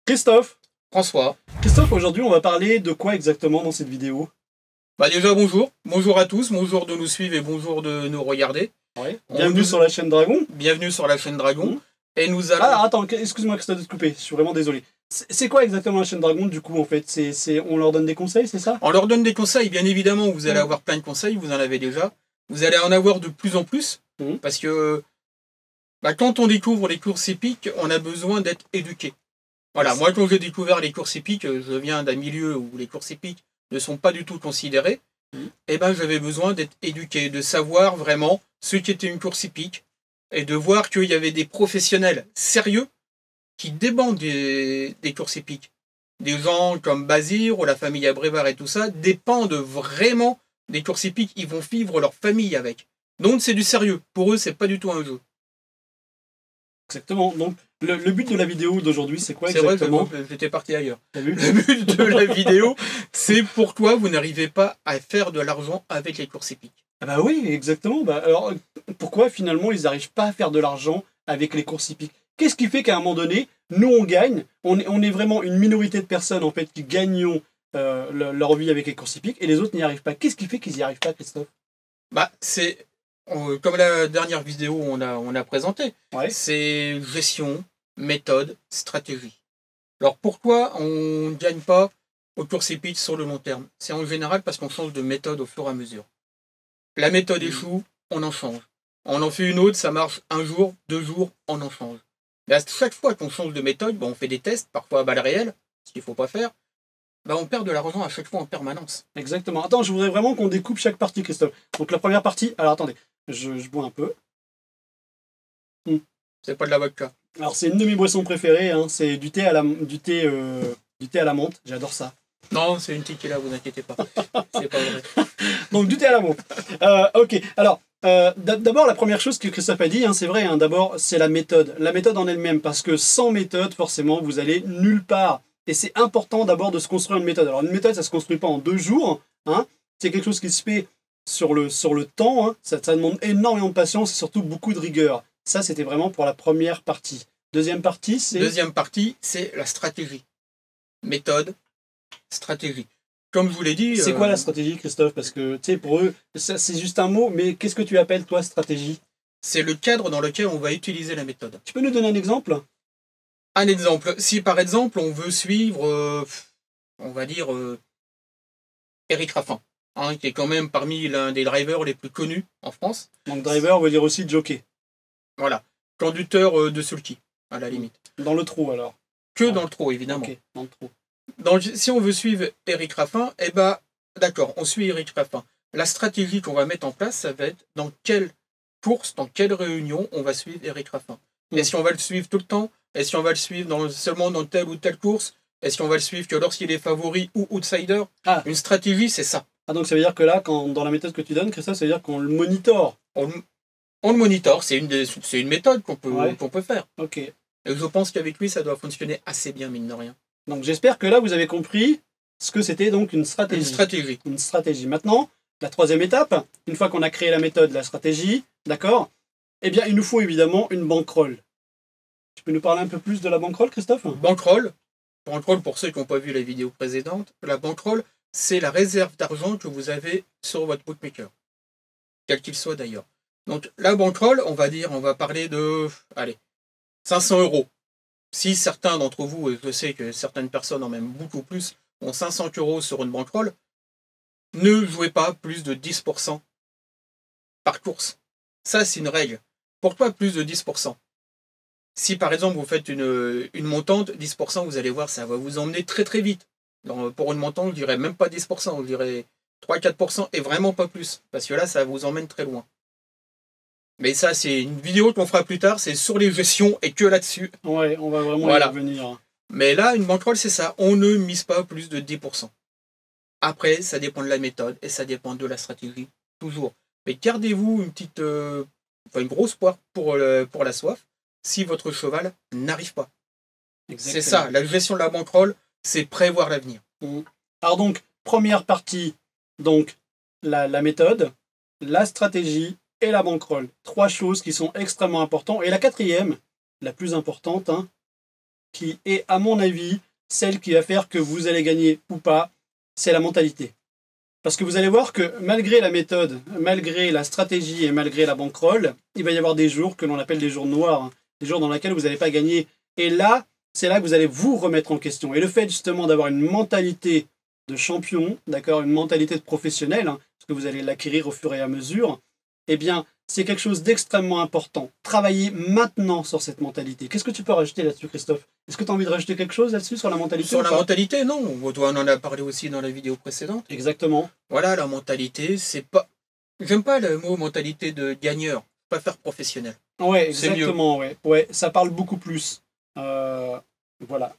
Christophe, François. Christophe, aujourd'hui on va parler de quoi exactement dans cette vidéo? Bah déjà bonjour, bonjour à tous, bonjour de nous suivre et bonjour de nous regarder. Ouais. Bienvenue sur la chaîne Dragon. Bienvenue sur la chaîne Dragon. Mmh. Et nous allons... Ah attends, excuse-moi Christophe de te couper, je suis vraiment désolé. C'est quoi exactement la chaîne Dragon du coup en fait? On leur donne des conseils, c'est ça? On leur donne des conseils, bien évidemment, vous allez avoir plein de conseils, vous en avez déjà. Vous allez en avoir de plus en plus, parce que quand on découvre les courses hippiques, on a besoin d'être éduqué. Voilà, moi quand j'ai découvert les courses hippiques, je viens d'un milieu où les courses hippiques ne sont pas du tout considérées, et ben j'avais besoin d'être éduqué, de savoir vraiment ce qu'était une course hippique, et de voir qu'il y avait des professionnels sérieux qui dépendent des courses hippiques. Des gens comme Bazir ou la famille Abrévar et tout ça dépendent vraiment des courses hippiques, ils vont vivre leur famille avec. Donc c'est du sérieux, pour eux c'est pas du tout un jeu. Exactement, donc le but de la vidéo d'aujourd'hui c'est quoi exactement? C'est vrai, j'étais parti ailleurs. T'as vu? Le but de la vidéo, c'est pourquoi vous n'arrivez pas à faire de l'argent avec les courses hippiques. Ah bah oui, exactement. Bah, alors pourquoi finalement ils n'arrivent pas à faire de l'argent avec les courses hippiques? Qu'est-ce qui fait qu'à un moment donné, nous on gagne, on est vraiment une minorité de personnes en fait qui gagnons leur vie avec les courses hippiques et les autres n'y arrivent pas. Qu'est-ce qui fait qu'ils n'y arrivent pas, Christophe? Bah c'est comme la dernière vidéo on a présenté, ouais. C'est gestion, méthode, stratégie. Alors pourquoi on ne gagne pas aux courses hippiques sur le long terme? C'est en général parce qu'on change de méthode au fur et à mesure. La méthode échoue, on en change. On en fait une autre, ça marche un jour, 2 jours, on en change. Mais à chaque fois qu'on change de méthode, on fait des tests, parfois à balles réelles, ce qu'il ne faut pas faire, on perd de l'argent à chaque fois en permanence. Exactement. Attends, je voudrais vraiment qu'on découpe chaque partie, Christophe. Donc la première partie, alors attendez, je bois un peu. C'est pas de la vodka. Alors c'est une de mes boissons préférées, hein. C'est du thé à la menthe, j'adore ça. Non, c'est une tequila, vous inquiétez pas. C'est pas vrai. Donc du thé à la menthe. Ok, alors d'abord la première chose que Christophe a dit, hein, c'est vrai, hein, d'abord c'est la méthode. La méthode en elle-même, parce que sans méthode, forcément, vous allez nulle part. Et c'est important d'abord de se construire une méthode. Alors une méthode, ça se construit pas en 2 jours, hein. C'est quelque chose qui se fait sur le temps, hein. Ça demande énormément de patience et surtout beaucoup de rigueur. Ça, c'était vraiment pour la première partie. Deuxième partie, c'est la stratégie. Méthode, stratégie. Comme je vous l'ai dit... C'est quoi la stratégie, Christophe? Parce que, tu sais, pour eux, c'est juste un mot, mais qu'est-ce que tu appelles, toi, stratégie? C'est le cadre dans lequel on va utiliser la méthode. Tu peux nous donner un exemple? Un exemple. Si, par exemple, on veut suivre, on va dire, Eric Raffin, hein, qui est quand même parmi l'un des drivers les plus connus en France. Donc, driver veut dire aussi jockey. Voilà. Conducteur de sulky, à la limite. Dans le trou, alors? Que dans le trou, évidemment. Ok, dans le trou. Donc, si on veut suivre Eric Raffin, eh ben, d'accord, on suit Eric Raffin. La stratégie qu'on va mettre en place, ça va être dans quelle course, dans quelle réunion on va suivre Eric Raffin. Est-ce qu'on va le suivre tout le temps? Est-ce qu'on va le suivre seulement dans telle ou telle course? Est-ce qu'on va le suivre que lorsqu'il est favori ou outsider? Une stratégie, c'est ça. Ah, donc ça veut dire que là, dans la méthode que tu donnes, Christophe, ça veut dire qu'on le monitore. On le monitore, c'est une méthode qu'on peut faire. Ok. Et je pense qu'avec lui, ça doit fonctionner assez bien, mine de rien. Donc j'espère que là, vous avez compris ce que c'était donc une stratégie. Une stratégie. Maintenant, la troisième étape, une fois qu'on a créé la méthode, la stratégie, d'accord, eh bien, il nous faut évidemment une bankroll. Tu peux nous parler un peu plus de la bankroll, Christophe? Bankroll, pour ceux qui n'ont pas vu la vidéo précédente, la bankroll, c'est la réserve d'argent que vous avez sur votre bookmaker. Quel qu'il soit d'ailleurs. Donc la bankroll, on va parler de, allez, 500 €. Si certains d'entre vous, et je sais que certaines personnes en même beaucoup plus, ont 500 € sur une bankroll, ne jouez pas plus de 10% par course. Ça, c'est une règle. Pourquoi plus de 10%? Si par exemple vous faites une montante, 10%, vous allez voir, ça va vous emmener très très vite. Pour une montante, je dirais même pas 10%, je dirais 3-4% et vraiment pas plus. Parce que là, ça vous emmène très loin. Mais ça, c'est une vidéo qu'on fera plus tard, c'est sur les gestions et que là-dessus. Ouais, on va vraiment y revenir. Mais là, une bankroll, c'est ça. On ne mise pas plus de 10%. Après, ça dépend de la méthode et ça dépend de la stratégie, toujours. Mais gardez-vous une grosse poire pour la soif si votre cheval n'arrive pas. C'est ça, la gestion de la bankroll, c'est prévoir l'avenir. Alors donc, première partie, donc la méthode, la stratégie et la bankroll. 3 choses qui sont extrêmement importantes. Et la quatrième, la plus importante, hein, qui est, à mon avis, celle qui va faire que vous allez gagner ou pas, c'est la mentalité. Parce que vous allez voir que malgré la méthode, malgré la stratégie et malgré la bankroll, il va y avoir des jours que l'on appelle des jours noirs, hein, des jours dans lesquels vous n'allez pas gagner. Et là, c'est là que vous allez vous remettre en question. Et le fait justement d'avoir une mentalité de champion, d'accord, une mentalité de professionnel, hein, parce que vous allez l'acquérir au fur et à mesure, eh bien, c'est quelque chose d'extrêmement important. Travaillez maintenant sur cette mentalité. Qu'est-ce que tu peux rajouter là-dessus, Christophe? Est-ce que tu as envie de rajouter quelque chose là-dessus sur la mentalité? Sur la mentalité, non. On en a parlé aussi dans la vidéo précédente. Exactement. Voilà, la mentalité, c'est pas... J'aime pas le mot mentalité de gagneur. Je préfère professionnel. Ouais, exactement. Ouais. Ouais, ça parle beaucoup plus. Voilà.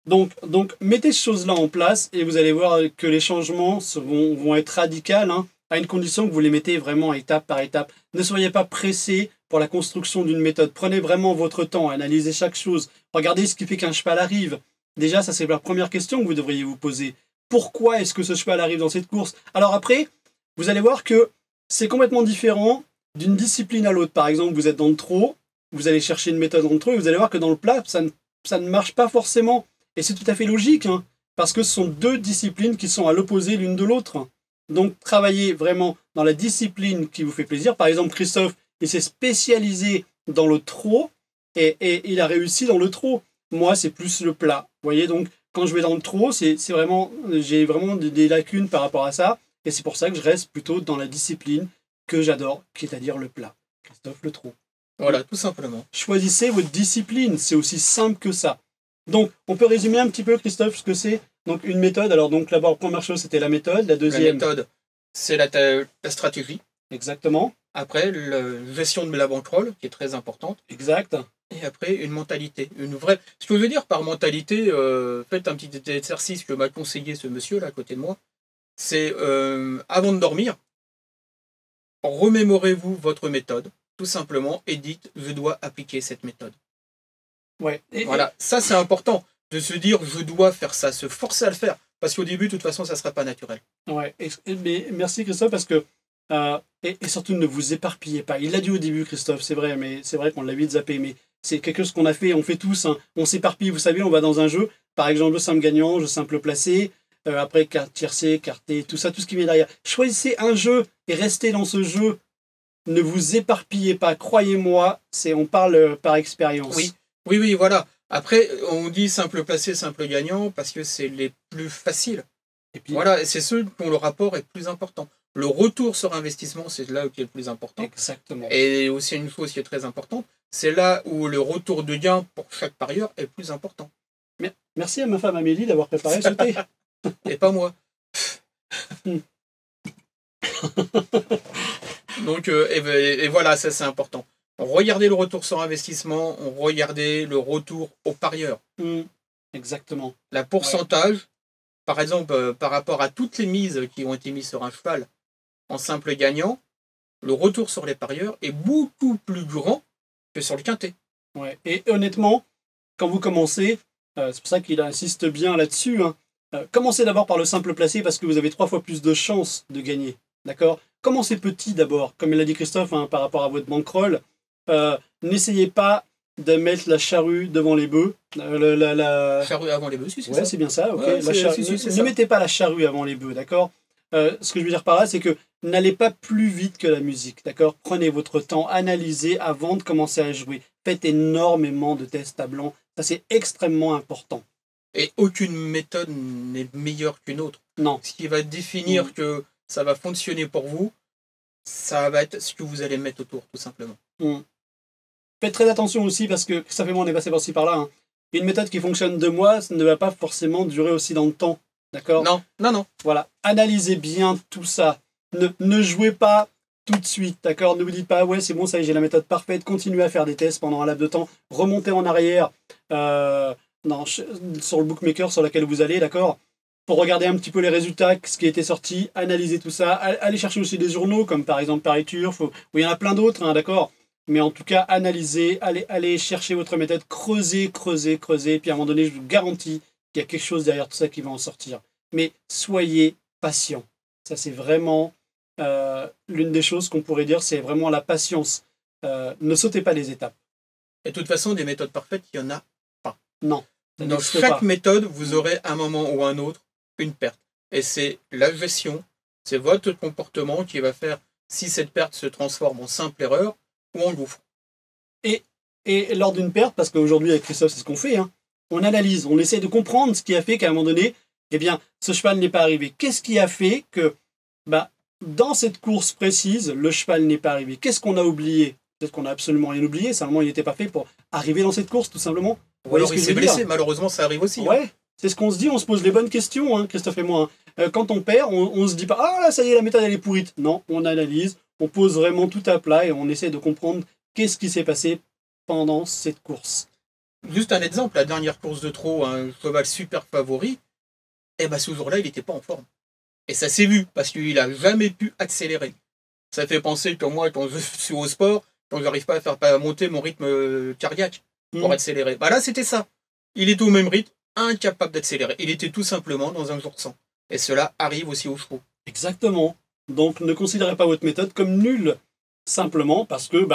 Donc, mettez ces choses-là en place et vous allez voir que les changements vont être radicaux, hein, à une condition que vous les mettez vraiment étape par étape. Ne soyez pas pressé pour la construction d'une méthode. Prenez vraiment votre temps, analysez chaque chose. Regardez ce qui fait qu'un cheval arrive. Déjà, ça c'est la première question que vous devriez vous poser. Pourquoi est-ce que ce cheval arrive dans cette course? Alors après, vous allez voir que c'est complètement différent d'une discipline à l'autre. Par exemple, vous êtes dans le trot, vous allez chercher une méthode dans le trot et vous allez voir que dans le plat, ça ne marche pas forcément. Et c'est tout à fait logique, hein, parce que ce sont deux disciplines qui sont à l'opposé l'une de l'autre. Donc, travaillez vraiment dans la discipline qui vous fait plaisir. Par exemple, Christophe, il s'est spécialisé dans le trot et il a réussi dans le trot. Moi, c'est plus le plat. Vous voyez, donc, quand je vais dans le trot, j'ai vraiment des lacunes par rapport à ça. Et c'est pour ça que je reste plutôt dans la discipline que j'adore, qui est à dire le plat. Christophe, le trot. Voilà, tout simplement. Choisissez votre discipline, c'est aussi simple que ça. Donc, on peut résumer un petit peu, Christophe, ce que c'est. Donc, une méthode. Alors, donc, d'abord, la première chose, c'était la méthode. La deuxième... La méthode, c'est la stratégie. Exactement. Après, la gestion de la bankroll, qui est très importante. Exact. Et après, une mentalité. Une vraie... Ce que je veux dire par mentalité, faites un petit exercice que m'a conseillé ce monsieur, là, à côté de moi. C'est, avant de dormir, remémorez-vous votre méthode, tout simplement, et dites, je dois appliquer cette méthode. Ouais. Voilà, ça c'est important, de se dire, je dois faire ça, se forcer à le faire, parce qu'au début, de toute façon, ça ne sera pas naturel. Ouais, mais merci Christophe, parce que, et surtout ne vous éparpillez pas. Il l'a dit au début, Christophe, c'est vrai, mais c'est vrai qu'on l'a vite zappé, mais c'est quelque chose qu'on a fait, on fait tous, hein. On s'éparpille, vous savez, on va dans un jeu, par exemple, jeu simple gagnant, jeu simple placé, après carte tiercé, carte T, tout ça, tout ce qui vient derrière. Choisissez un jeu et restez dans ce jeu. Ne vous éparpillez pas, croyez-moi, on parle par expérience. Oui, voilà. Après, on dit simple placé, simple gagnant, parce que c'est les plus faciles. Et puis, voilà, et c'est ceux dont le rapport est plus important. Le retour sur investissement, c'est là qui est le plus important. Exactement. Et aussi une chose qui est très importante, c'est là où le retour de gain pour chaque parieur est plus important. Merci à ma femme Amélie d'avoir préparé ce thé. Et pas moi. Donc, et voilà, ça c'est important. Regardez le retour sur investissement, regardez le retour aux parieurs. Exactement. La pourcentage, par exemple, par rapport à toutes les mises qui ont été mises sur un cheval en simple gagnant, le retour sur les parieurs est beaucoup plus grand que sur le quintet. Ouais. Et honnêtement, quand vous commencez, c'est pour ça qu'il insiste bien là-dessus, hein, commencez d'abord par le simple placé parce que vous avez 3 fois plus de chances de gagner. D'accord? Commencez petit d'abord, comme l'a dit Christophe, hein, par rapport à votre bankroll. N'essayez pas de mettre la charrue devant les bœufs. Charrue avant les bœufs, si, c'est ouais, ça. c'est bien ça. Okay. Ouais, ne mettez pas la charrue avant les bœufs, d'accord? Ce que je veux dire par là, c'est que n'allez pas plus vite que la musique, d'accord? Prenez votre temps, analysez avant de commencer à jouer. Faites énormément de tests à blanc. Ça, c'est extrêmement important. Et aucune méthode n'est meilleure qu'une autre. Non. Ce qui va définir que ça va fonctionner pour vous, ça va être ce que vous allez mettre autour, tout simplement. Faites très attention aussi, parce que ça fait moi, on est passé par-ci par-là. Hein. Une méthode qui fonctionne 2 mois, ça ne va pas forcément durer aussi dans le temps. D'accord? Non. Voilà. Analysez bien tout ça. Ne jouez pas tout de suite. D'accord? Ne vous dites pas, ouais, c'est bon, ça y est, j'ai la méthode parfaite. Continuez à faire des tests pendant un laps de temps. Remontez en arrière sur le bookmaker sur lequel vous allez. D'accord? Pour regarder un petit peu les résultats, ce qui a été sorti, analyser tout ça. Allez chercher aussi des journaux, comme par exemple Paris Turf, où il y en a plein d'autres, hein, d'accord? Mais en tout cas, analysez, allez chercher votre méthode, creusez. Puis à un moment donné, je vous garantis qu'il y a quelque chose derrière tout ça qui va en sortir. Mais soyez patient. Ça, c'est vraiment l'une des choses qu'on pourrait dire, c'est vraiment la patience. Ne sautez pas les étapes. Et de toute façon, des méthodes parfaites, il n'y en a pas. Non. Ça Dans n'existe chaque pas. méthode, vous aurez à un moment ou un autre une perte. Et c'est la gestion, c'est votre comportement qui va faire si cette perte se transforme en simple erreur ou en gouffre. Et lors d'une perte, parce qu'aujourd'hui avec Christophe c'est ce qu'on fait, hein, on analyse, on essaie de comprendre ce qui a fait qu'à un moment donné, eh bien, ce cheval n'est pas arrivé. Qu'est-ce qui a fait que, bah, dans cette course précise, le cheval n'est pas arrivé? Qu'est-ce qu'on a oublié? Peut-être qu'on a absolument rien oublié, simplement il n'était pas fait pour arriver dans cette course, tout simplement. Vous Ou voyez alors ce il que je s'est veux dire? blessé, malheureusement ça arrive aussi. Hein. Ouais, c'est ce qu'on se dit, on se pose les bonnes questions, hein, Christophe et moi. Hein. Quand on perd, on se dit pas, ah là, ça y est, la méthode elle est pourrite. Non, on analyse, on pose vraiment tout à plat et on essaie de comprendre qu'est-ce qui s'est passé pendant cette course. Juste un exemple, la dernière course de trot, un cheval super favori, et ben ce jour-là il n'était pas en forme. Et ça s'est vu, parce qu'il n'a jamais pu accélérer. Ça fait penser que moi, quand je suis au sport, quand je n'arrive pas à faire monter mon rythme cardiaque pour accélérer. Bah là, c'était ça. Il était au même rythme, incapable d'accélérer. Il était tout simplement dans un jour sans. Et cela arrive aussi aux chevaux. Exactement. Donc ne considérez pas votre méthode comme nulle, simplement parce que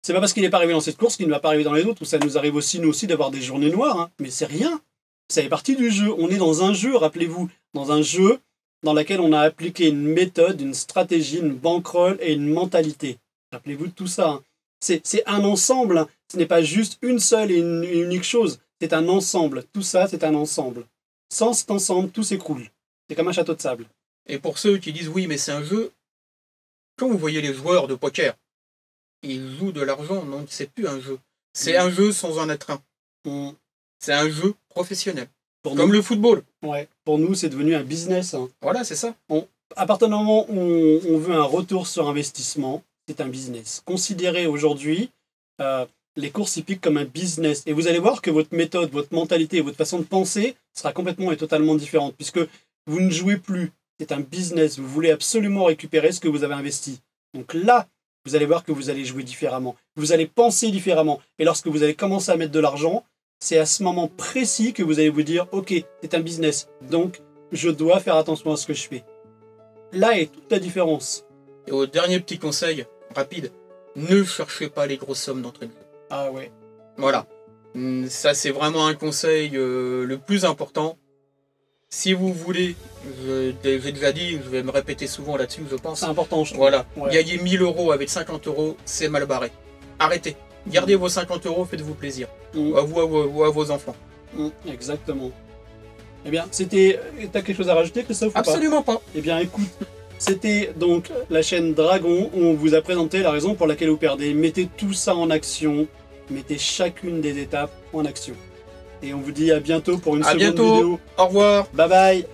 c'est pas parce qu'il n'est pas arrivé dans cette course qu'il ne va pas arriver dans les autres, ou ça nous arrive aussi, nous aussi, d'avoir des journées noires, hein. Mais c'est rien. Ça fait partie du jeu. On est dans un jeu, rappelez-vous, dans un jeu dans lequel on a appliqué une méthode, une stratégie, une bankroll et une mentalité. Rappelez-vous de tout ça. Hein. C'est un ensemble. Hein. Ce n'est pas juste une seule et une unique chose. C'est un ensemble. Tout ça, c'est un ensemble. Sans cet ensemble, tout s'écroule. C'est comme un château de sable. Et pour ceux qui disent oui, mais c'est un jeu, quand vous voyez les joueurs de poker, ils jouent de l'argent, non, c'est plus un jeu. C'est un jeu sans en être un. C'est un jeu professionnel. Comme le football. Ouais. Pour nous, c'est devenu un business. Hein. Voilà, c'est ça. À partir du moment où on veut un retour sur investissement, c'est un business. Considérez aujourd'hui les courses hippiques comme un business. Et vous allez voir que votre méthode, votre mentalité, votre façon de penser sera complètement et totalement différente. Puisque vous ne jouez plus. C'est un business. Vous voulez absolument récupérer ce que vous avez investi. Donc là, vous allez voir que vous allez jouer différemment. Vous allez penser différemment. Et lorsque vous allez commencer à mettre de l'argent, c'est à ce moment précis que vous allez vous dire « Ok, c'est un business, donc je dois faire attention à ce que je fais. » Là est toute la différence. Et au dernier petit conseil, rapide, ne cherchez pas les grosses sommes d'entrée de jeu. Ah ouais. Voilà. Ça, c'est vraiment un conseil le plus important. Si vous voulez, j'ai déjà dit, je vais me répéter souvent là-dessus, je pense. C'est important, je trouve. Voilà. Ouais. Gagner 1000 € avec 50 €, c'est mal barré. Arrêtez. Gardez vos 50 €, faites-vous plaisir. À vous ou à vos enfants. Exactement. Eh bien, c'était... T'as quelque chose à rajouter, Christophe, ou pas ? Absolument pas. Eh bien, écoute, c'était donc la chaîne Dragon où on vous a présenté la raison pour laquelle vous perdez. Mettez tout ça en action. Mettez chacune des étapes en action. Et on vous dit à bientôt pour une seconde vidéo. Au revoir. Bye bye.